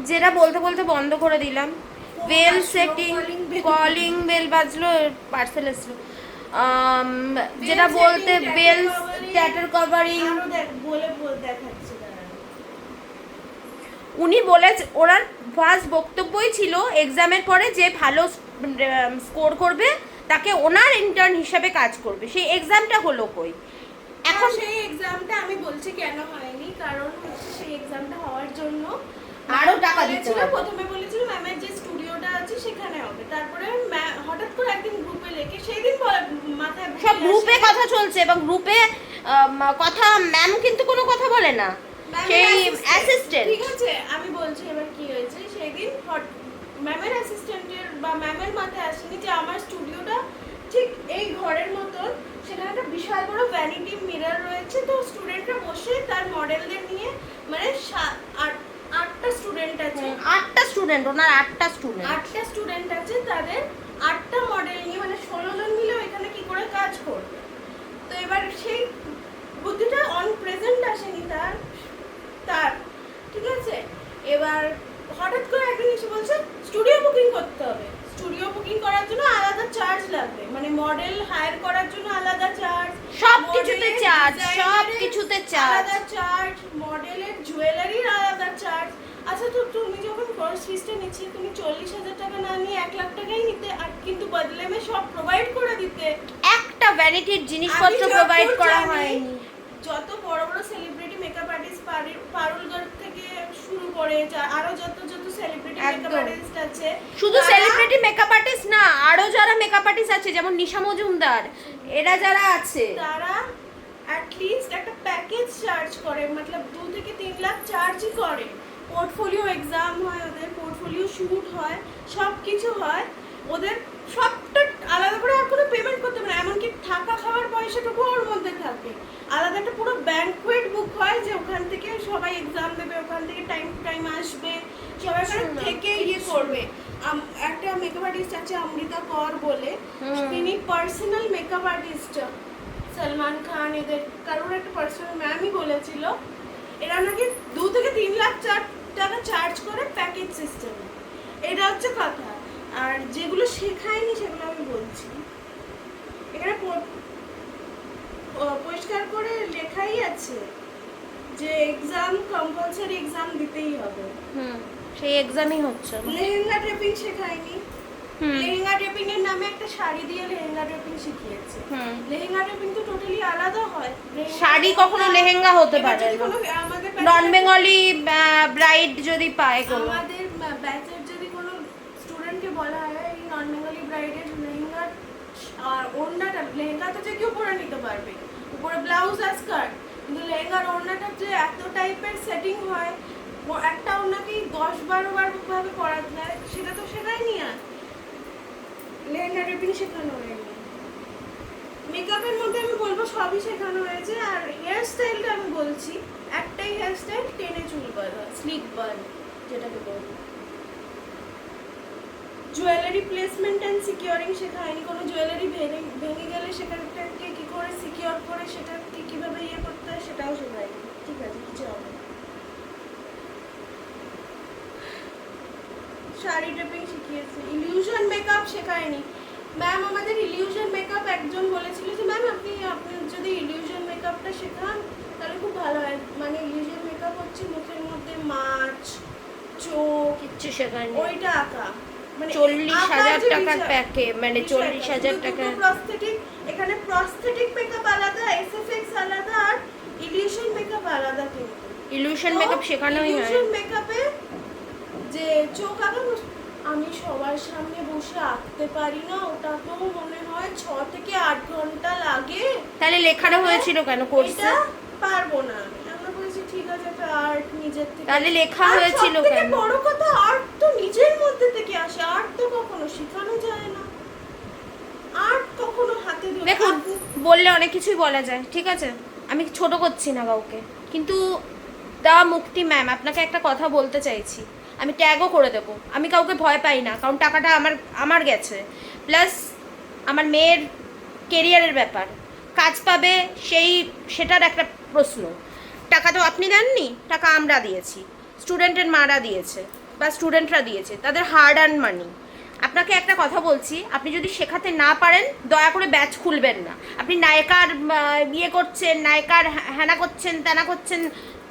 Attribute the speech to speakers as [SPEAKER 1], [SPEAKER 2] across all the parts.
[SPEAKER 1] যেটা বলতে বলতে বন্ধ করে দিলাম। বেল সেটিং, কলিং বেল বাজলো, পার্সেল এসলো। যেটা বলতে বেল ট্যাটার কভারিং উনি বলে, ওনার ফার্স্ট বক্তব্যই ছিল এক্সামের পরে যে ভালো স্কোর করবে তাকে ওনার ইন্টার্ন হিসাবে কাজ করবে। সেই এক্সামটা হলো কই?
[SPEAKER 2] এখন সেই এক্সামটা আমি বলছি কেন হয়নি, কারণ সেই এক্সামটা হওয়ার জন্য
[SPEAKER 1] আরো টাকা দিতে হবে।
[SPEAKER 2] প্রথমে বলেছিল ম্যামের যে স্টুডিওটা আছে সেখানে হবে, তারপরে হঠাৎ করে একদিন গ্রুপে লেখে, সেই দিন মাথায়
[SPEAKER 1] সব গ্রুপে কথা চলছে এবং গ্রুপে কথা, ম্যাম কিন্তু কোনো কথা বলে না, সেই অ্যাসিস্ট্যান্ট।
[SPEAKER 2] ঠিক আছে, আমি বলছি এবার কি হয়েছে। সেই দিন ম্যামের অ্যাসিস্ট্যান্টের বা ম্যামের মাথায় আসেনি যে আমার স্টুডিওটা ঠিক এই ঘরের মতন, সেখানে একটা বিশাল বড় ভ্যানিটি মিরর রয়েছে। তো স্টুডেন্টরা বসে তার মডেলদের নিয়ে, মানে আটটা স্টুডেন্ট আছে,
[SPEAKER 1] ওনার আটটা
[SPEAKER 2] স্টুডেন্ট আছে, তাদের আটটা মডেল নিয়ে, মানে 16 জন মিলে এখানে কি করে কাজ করবে। তো এবার সেই বুদ্ধিটা অন প্রেজেন্ট আসেনি তার ঠিক আছে। এবার হঠাৎ করে একদিন এসে বলছে স্টুডিও বুকিং করতে হবে, স্টুডিও বুকিং করার জন্য আলাদা চার্জ লাগবে, মানে মডেল হায়ার করার জন্য আলাদা চার্জ,
[SPEAKER 1] সবকিছুতে চার্জ,
[SPEAKER 2] আলাদা চার্জ, মডেলের জুয়েলারির আলাদা চার্জ। আচ্ছা, তো তুমি যখন কোর্স ফিসটা নিচ্ছি, তুমি 40,000 টাকা না নিয়ে 1 লাখ টাকাই নিতে, আর কিন্তু বদলে সব প্রোভাইড করে দিতে।
[SPEAKER 1] একটা ভ্যানিটির জিনিসপত্র প্রোভাইড করা হয়নি।
[SPEAKER 2] যত বড় বড় সেলিব্রিটি মেকআপ আর্টিস্ট, পারুল গার্গ থেকে শুরু করে আরো যত সেলিব্রিটি মেকআপ আর্টিস্ট আছে,
[SPEAKER 1] শুধু সেলিব্রিটি মেকআপ আর্টিস্ট না, আরো যারা মেকআপ আর্টিস্ট আছে যেমন নিশা মজুমদার, এরা যারা আছে,
[SPEAKER 2] তারা অ্যাটলিস্ট একটা প্যাকেজ চার্জ করে, মতলব 2 থেকে 3 লাখ চার্জই করে। পোর্টফোলিও এক্সাম হয়, ওদের পোর্টফোলিও শুট হয়, সব কিছু হয়, ওদের সবটা আলাদা করে আর কোনো পেমেন্ট করতে হবে না, এমনকি থাকা খাওয়ার পয়সাটুকু ওর মধ্যে থাকে। আলাদা একটা পুরো ব্যাংকুয়েট বুক হয় যে ওখান থেকে সবাই এক্সাম দেবে, ওখান থেকে টাইম টু টাইম আসবে, সবাই থেকে ইয়ে করবে। একটা মেকআপ আর্টিস্ট আছে অমৃতা কর বলে, তিনি personal makeup artist, Salman Khan এদের কারোর একটা পার্সোনাল ম্যামই বলেছিল, এরা নাকি 2 থেকে 3 লাখ টাকা চার্জ করে প্যাকেজ সিস্টেমে। এটা হচ্ছে কথা। আর যেগুলো শেখায়নি সেগুলো আমি বলছি, এখানে পরিষ্কার করে লেখাই আছে যে এক্সাম কম্পালসারি, এক্সাম দিতেই হবে।
[SPEAKER 1] সেই এক্সামই হচ্ছে।
[SPEAKER 2] লেহেঙ্গা ড্রেপিং শেখায়নি, লেহেঙ্গা ড্রেপিং এর নামে একটা শাড়ি দিয়ে লেহেঙ্গা ড্রেপিং শিখিয়েছে। লেহেঙ্গা ড্রেপিং তো টোটালি আলাদা হয়,
[SPEAKER 1] শাড়ি কখনো লেহেঙ্গা হতে পারে না। নন বেঙ্গলি ব্রাইড যদি পায়,
[SPEAKER 2] আমাদের ব্যাচের যদি কোনো স্টুডেন্টকে বলা হয় এই নন বেঙ্গলি ব্রাইডের লেহেঙ্গা আর ওড়নাটা, লেহেঙ্গাটা যে কেউ পরে নিতে পারবে, উপরে ব্লাউজ আর স্কার্ট, কিন্তু লেহেঙ্গার ওড়নাটা যে এত টাইপের সেটিং হয়, একটা ওড়নাকেই 10-12 বার ভাবে পরা যায়, সেটা তো শেখায়নি। আর লেহেঙ্গা ড্রেপিং শেখানো হয়নি। মেকআপের মধ্যে আমি বলবো সবই শেখানো হয়েছে। আর হেয়ার স্টাইলটা আমি বলছি, একটাই হেয়ার স্টাইল, টেনে চুল বাঁধা, স্লিক বান যেটাকে বলবো। জুয়েলারি প্লেসমেন্ট অ্যান্ড সিকিউরিং শেখায়নি, কোনো জুয়েলারি ভেঙে গেলে সেটাকে কি করে সিকিউর করে সেটাকে কিভাবে ইয়ে করতে হয় সেটাও শেখায়নি। ঠিক আছে, কিছু হবে। শাড়ি ড্রেপিং শিখিয়েছে, ইলিউশন মেকআপ শেখায়নি। ম্যাম আমাদের ইলিউশন মেকআপ একজন বলেছিল যে ম্যাম আপনি যদি ইলিউশন মেকআপটা শেখান তাহলে খুব ভালো হয়। মানে ইলিউশন মেকআপ হচ্ছে মুখের মধ্যে মাছ, চোখ,
[SPEAKER 1] কিচ্ছু শেখায়নি,
[SPEAKER 2] ওইটা আঁকা, মানে
[SPEAKER 1] 40,000 টাকার প্যাকে, মানে 40,000 টাকা।
[SPEAKER 2] প্রস্থেটিক, এখানে প্রস্থেটিক মেকআপ আলাদা, এসএফএক্স আলাদা, আর ইলিউশন মেকআপ আলাদা। কিন্তু
[SPEAKER 1] ইলিউশন মেকআপ শেখানোই হয়।
[SPEAKER 2] ইলিউশন মেকআপে যে চোখ আঁকা, আমি সবার সামনে বসে আঁকতে পারি না, ওটা তো মনে হয় 6 থেকে 8 ঘন্টা লাগে।
[SPEAKER 1] তাহলে লেখাটা হয়েছিল কেন কোর্সে?
[SPEAKER 2] পারবো না আমরা বলেছি ঠিক আছে একটা আর্ট নিজের থেকে,
[SPEAKER 1] তাহলে লেখা হয়েছিল কেন?
[SPEAKER 2] বড় কথা আর্ট তো নিজের মধ্যে থেকে আসে, আর্ট তো কখনো শেখানো যায় না, আর্ট কখনো হাতে ধরে।
[SPEAKER 1] দেখুন, বললে অনেক কিছুই বলা যায়, ঠিক আছে, আমি ছোট করছি না কাউকে, কিন্তু দা মুক্তি ম্যাম, আপনাকে একটা কথা বলতে চাইছি, আমি ট্যাগও করে দেবো, আমি কাউকে ভয় পাই না, কারণ টাকাটা আমার গেছে, প্লাস আমার মেয়ের কেরিয়ারের ব্যাপার, কাজ পাবে সেটার একটা প্রশ্ন। টাকা তো আপনি দেননি, টাকা আমরা দিয়েছি, স্টুডেন্টের মারা দিয়েছে, বা স্টুডেন্টরা দিয়েছে, তাদের হার্ড আর্ন মানি। আপনাকে একটা কথা বলছি, আপনি যদি শেখাতে না পারেন দয়া করে ব্যাচ খুলবেন না। আপনি নায়িকার ইয়ে করছেন, নায়িকার হ্যানা করছেন, ত্যানা করছেন,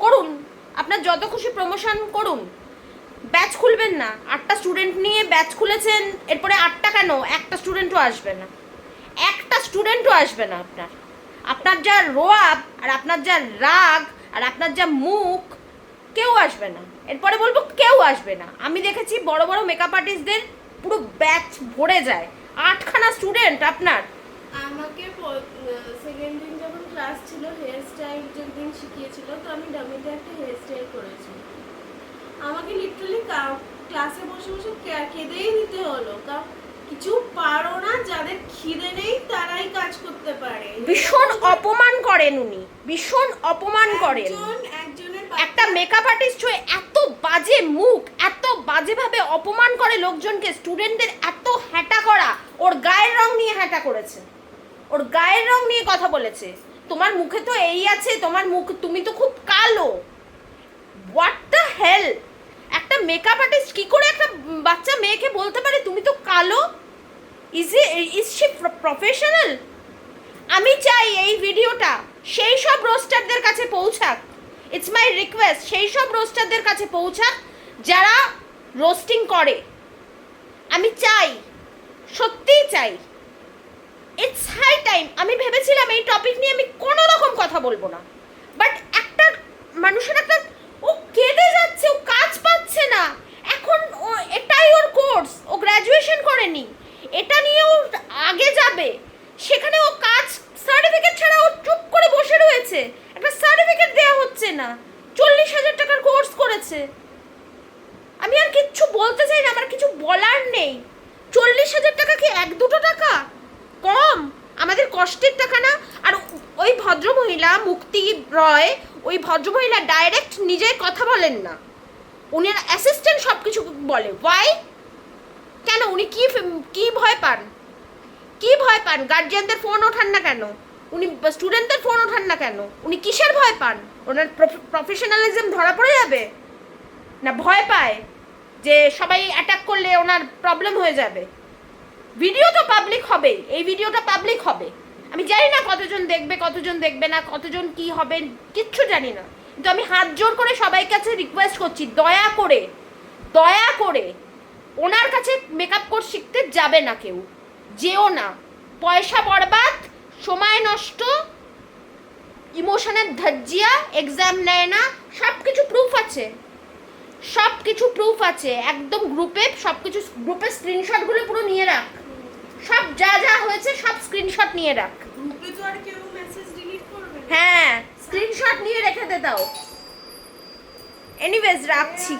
[SPEAKER 1] করুন, আপনার যত খুশি প্রমোশন করুন, ব্যাচ খুলবেন না। 8টা স্টুডেন্ট নিয়ে ব্যাচ খুলেছেন, এরপরে 8টা কেন, একটা স্টুডেন্টও আসবে না, একটা স্টুডেন্টও আসবে না। আপনার যা রোয়াব আর আপনার যা রাগ আর আপনার যা মুখ, কেউ আসবে না। এরপরে বলবো কেউ আসবে না। আমি দেখেছি বড় বড় মেকআপ আর্টিস্টদের পুরো ব্যাচ ভরে যায়, 8খানা স্টুডেন্ট আপনার।
[SPEAKER 2] আমাকে সেকেন্ড দিন যখন ক্লাস ছিল, হেয়ার স্টাইল যেদিন শিখিয়েছিল, তো আমি ডামিতে একটা হেয়ার স্টাইল করেছি। আমাকে লিটারালি ক্লাসে বসে বসে কেঁদেই দিতে হলো, কারণ কিছু পারো না, যাদের খিদে নেই তারাই কাজ করতে পারে।
[SPEAKER 1] ভীষণ অপমান করেন উনি, ভীষণ অপমান করেন।
[SPEAKER 2] একজনের
[SPEAKER 1] একটা মেকআপ আর্টিস্ট হয়ে এত বাজে মুখ, এত বাজেভাবে অপমান করে লোকজনকে, স্টুডেন্টদের এত হ্যাটা করা। ওর গায়ের রং নিয়ে হ্যাটা করেছে, ওর গায়ের রং নিয়ে কথা বলেছে। তোমার মুখে তো এই আছে, তোমার মুখ, তুমি তো খুব কালো। What the hell! একটা মেকআপ আর্টিস্ট কি করে একটা বাচ্চা মেয়েকে বলতে পারে তুমি তো কালো? Is she professional? আমি চাই এই ভিডিওটা সেই সব রোস্টারদের কাছে পৌঁছাক। ইটস মাই রিকোয়েস্ট, সেই সব রোস্টারদের কাছে পৌঁছাক যারা রোস্টিং করে। আমি চাই, সত্যিই চাই। It's high time. আমি ভেবেছিলাম এই টপিক নিয়ে আমি কোনো রকম কথা বলবো না, বাট একটা মানুষের একটা, ও কেঁদে যাচ্ছে, ও কাজ পাচ্ছে না এখন, ও এটাই ওর কোর্স, ও গ্র্যাজুয়েশন করেনি, এটা নিয়ে ও আগে যাবে, সেখানে ও কাজ সার্টিফিকেট ছাড়া ও চুপ করে বসে রয়েছে, একটা সার্টিফিকেট দেওয়া হচ্ছে না। 40,000 টাকার কোর্স করেছে। আমি আর কিচ্ছু বলতে চাই না, আমার কিছু বলার নেই। 40,000 টাকা কি 1-2 টাকা কম? আমাদের কষ্টের টাকা না? আর ওই ভদ্রমহিলা মুক্তি রয়, ওই ভদ্রমহিলা ডাইরেক্ট নিজে কথা বলেন না, উনি অ্যাসিস্ট্যান্ট সব কিছু বলে। ওয়াই? কেন উনি কি ভয় পান? কি ভয় পান? গার্জিয়ানদের ফোন ওঠান না কেন? উনি স্টুডেন্টদের ফোন ওঠান না কেন? উনি কিসের ভয় পান? ওনার প্রফেশনালিজম ধরা পড়ে যাবে? না ভয় পায় যে সবাই অ্যাটাক করলে ওনার প্রবলেম হয়ে যাবে? ভিডিও তো পাবলিক হবে, এই ভিডিওটা পাবলিক হবে। আমি জানি না কতজন দেখবে, কতজন দেখবে না, কতজন কি হবে, কিচ্ছু জানি না। কিন্তু আমি হাত জোর করে সবাই কাছে রিকোয়েস্ট করছি, দয়া করে, দয়া করে ওনার কাছে মেকআপ কোর্স শিখতে যাবে না, কেউ যেও না। পয়সা বরবাদ, সময় নষ্ট, ইমোশনের ধজ্জিয়া, এক্সাম নেয় না, সব কিছু প্রুফ আছে, সব কিছু প্রুফ আছে একদম। গ্রুপে সব কিছু, গ্রুপে স্ক্রিনশটগুলো পুরো নিয়ে রাখ, সব যা যা হয়েছে সব স্ক্রিনশট নিয়ে রাখ।
[SPEAKER 2] গ্রুপে তো আর কেউ মেসেজ ডিলিট করবে না।
[SPEAKER 1] হ্যাঁ, স্ক্রিনশট নিয়ে রেখে দে দাও। এনিওয়েজ রাখছি।